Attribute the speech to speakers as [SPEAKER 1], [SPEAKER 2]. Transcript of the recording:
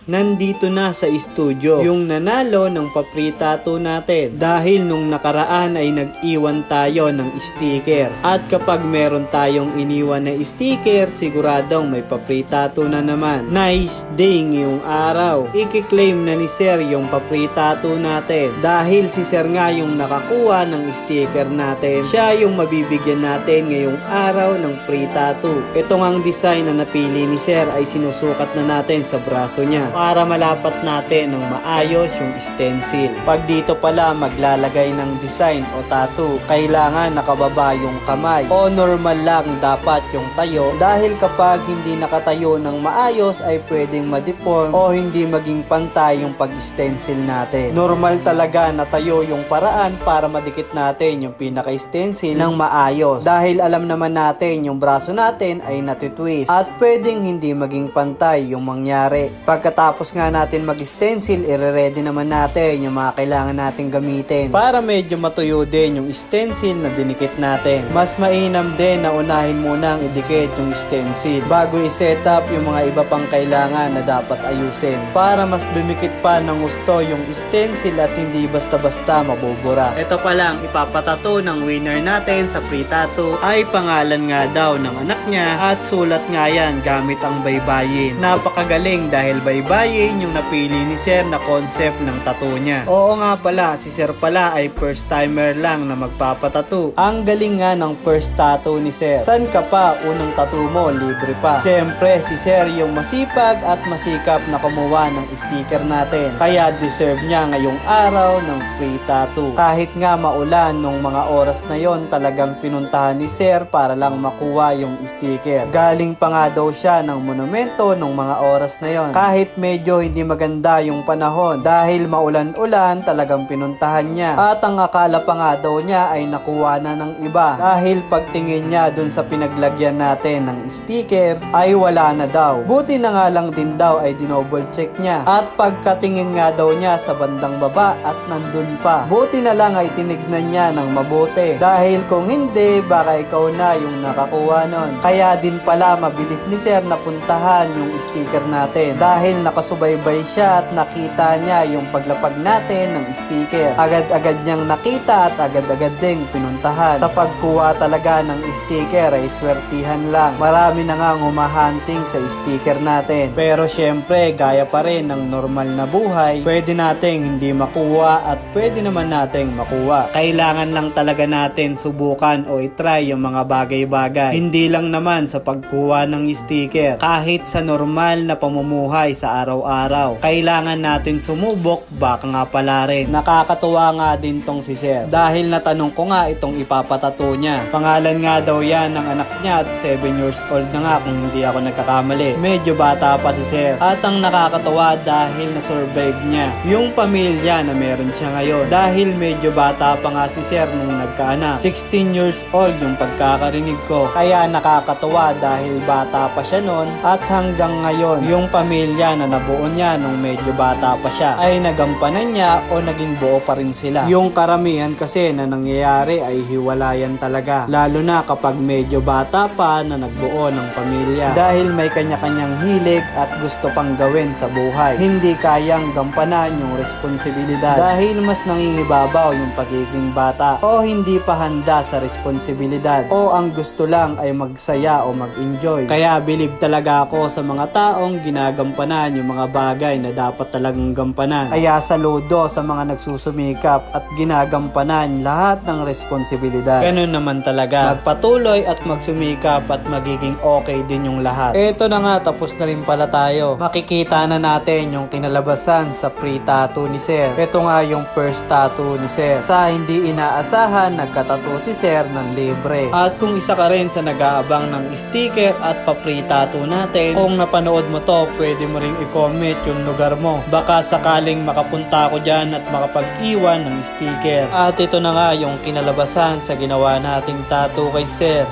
[SPEAKER 1] nandito na sa studio yung nanalo ng pa-free tattoo natin dahil nung nakaraan ay nag-iwan tayo ng sticker. At kapag meron tayong iniwan na sticker, siguradong may pa-free tattoo na naman. Nice day ngayong araw. I-claim na ni Sir yung pa-free tattoo natin dahil si Sir nga yung nakakuha ng sticker natin. Siya yung mabibigyan natin ngayong araw ng free tattoo. Ito ngang design na napili ni Sir ay sinusukat na natin sa braso niya para malapat natin ng maayos yung stencil. Pag dito pala maglalagay ng design o tattoo, kailangan nakababa yung kamay o normal lang dapat yung tayo dahil kapag hindi nakatayo ng maayos ay pwedeng ma-deform o hindi maging pantay yung pag-stencil natin. Normal talaga na tayo yung paraan para madikit natin yung pinaka-stencil ng maayos dahil alam naman natin yung braso natin ay natitwist at pwedeng hindi maging pantay yung mangyari. Pagkatapos nga natin mag-stencil, i-ready naman natin yung mga kailangan natin gamitin para medyo matuyo din yung stencil na dinikit natin. Mas mainam din na unahin munang idikit yung stencil bago i-set up yung mga iba pang kailangan na dapat ayusin para mas dumikit pa ng gusto yung stencil at hindi basta-basta mabubura. Ito pa lang ipapatato ng winner natin sa free tattoo ay pangalan nga daw ng anak niya at sulat nga yan gamit ang baybayin. Napakagaling dahil baybayin yung napili ni Sir na concept ng tattoo niya. Oo nga pala, si Sir pala ay first timer lang na magpapatattoo. Ang galing nga ng first tattoo ni Sir. San ka pa? Unang tattoo mo, libre pa. Siyempre, si Sir yung masipag at masikap na kumuha ng sticker natin. Kaya deserve niya ngayong araw ng free tattoo. Kahit nga maulan nung mga oras na yon, talagang pinuntahan ni Sir para lang makuha yung sticker. Galing pa nga daw siya ng monumento nung mga oras na yon. Kahit medyo hindi maganda yung panahon dahil maulan-ulan, talagang pinuntahan niya. At ang akala pa nga daw niya ay nakuha na ng iba dahil pagtingin niya dun sa pinaglagyan natin ng sticker ay wala na daw. Buti na nga lang din daw ay dinouble check niya at pagkatingin nga daw niya sa bandang baba at nandun pa. Buti na lang ay tinignan niya ng mabuti dahil kung hindi baka ikaw na yung nakakuha nun. Kaya din pala mabilis ni Sir napuntahan yung sticker natin dahil nakasubaybay siya at nakita niya yung paglapag natin ng sticker. Agad-agad niyang nakita at agad-agad ding pinuntahan. Sa pagkuha talaga ng sticker ay swertihan lang. Marami na nga humahunting sa sticker natin. Pero syempre gaya pa rin ng normal na buhay, pwede nating hindi makuha at pwede naman nating makuha. Kailangan lang talaga natin subukan o itry yung mga bagay-bagay. Hindi lang naman sa pagkuha ng sticker, kahit sa normal na pamumuhay sa araw-araw. Kailangan natin sumubok, baka nga pala rin. Nakakatuwa nga din tong si Sir dahil natanong ko nga itong ipapatato niya. Pangalan nga daw yan ng anak niya at 7 years old na nga kung hindi ako nagkakamali. Medyo bata pa si Sir at ang nakakatawa dahil na-survive niya yung pamilya na meron siya ngayon dahil medyo bata pa nga si Sir nung nagkaanak. 16 years old yung pagkakarinig ko, kaya nakakatawa dahil bata pa siya noon at hanggang ngayon yung pamilya na nabuo niya nung medyo bata pa siya ay nagampanan niya o naging buo pa rin sila. Yung karamihan kasi na nangyayari ay hiwalayan talaga, lalo na kapag medyo bata pa na nagbuo ng pamilya dahil may kanya-kanyang hilig at gusto pang gawin sa buhay. Hindi kayang gampanan yung responsibilidad dahil mas nangingibabaw yung pagiging bata o hindi pa handa sa responsibilidad o ang gusto lang ay magsaya o mag-enjoy. Kaya believe talaga ako sa mga taong ginagampanan yung mga bagay na dapat talagang gampanan. Kaya saludo sa mga nagsusumikap at ginagampanan lahat ng responsibilidad. Ganun naman talaga. Magpatuloy at magsumikap at magiging okay din yung lahat. Eto na nga, tapos na rin pala tayo. Makikita na natin yung kinalabasan sa free tattoo ni Sir. Ito nga yung first tattoo ni Sir. Sa hindi inaasahan, nagkatattoo si Sir ng libre. At kung isa ka rin sa nag-aabang ng sticker at pa-free tattoo natin, kung napanood mo to, pwede mo ring i-comment yung lugar mo. Baka sakaling makapunta ako dyan at makapag-iwan ng sticker. At ito na nga yung kinalabasan sa ginawa nating tattoo kay Sir.